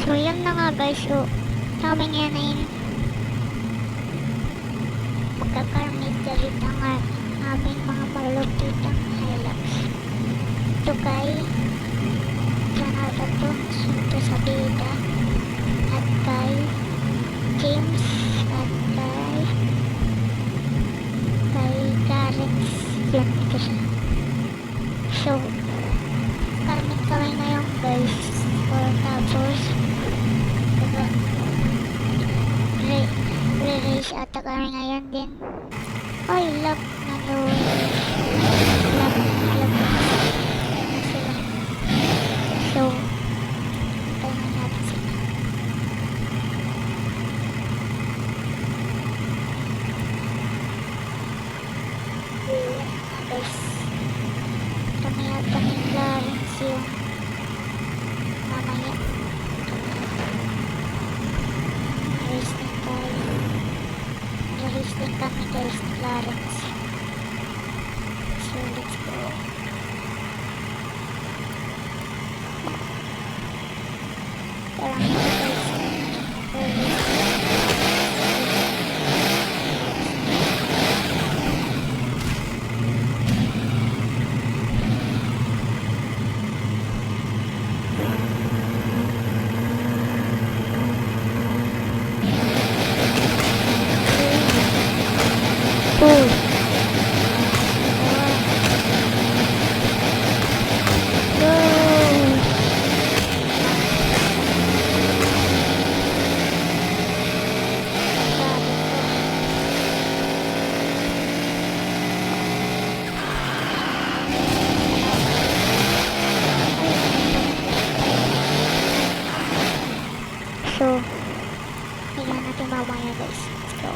So, yun na nga guys. So, sabi nga na yun, magkakarmit galit ang aming mga malupitang Hilux. Ito kay Jonathan Sunto sa Bida at kay James at kay Gareth yun kasi. So, karmit kami ngayon guys. Tapos re-race ata kami ngayon din. Ay, love na doon. Love na sila. So, tayo na natin sila. Guys, kami ata ni Clarence yung mamaya. Race din tayo. Race din kami guys ni Clarence. So, let's go. Parang guys, so, tingnan natin mamaya guys. Let's go.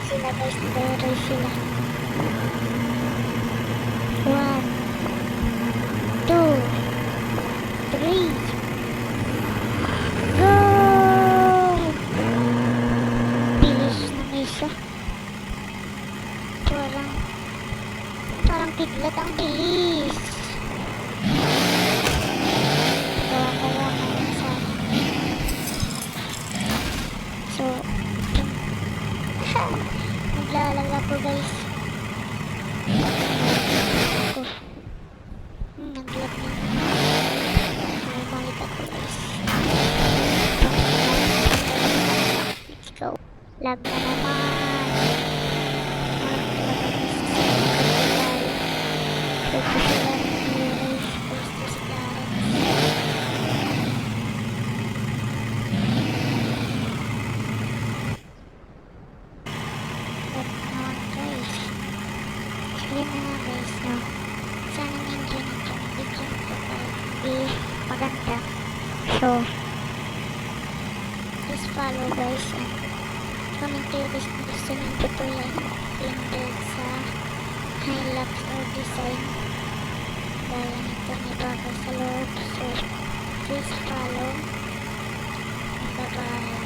Sila guys, nag-race sila. 1, 2, 3, go! Bilis ng isa. Parang biglat ang bilis. Kaya ngayon sa so, naglalala ko guys. Naglag na. Bumalik ako guys. Let's go. Lag na naman. Yun na nga guys, no? Sana na-enjoy nito. Video nito maganda. So, please follow guys and comment kayo guys kung gusto nyo tutorial build sa Hilux or design. Gaya nito ni bago sa loob. So, please follow. Bye-bye.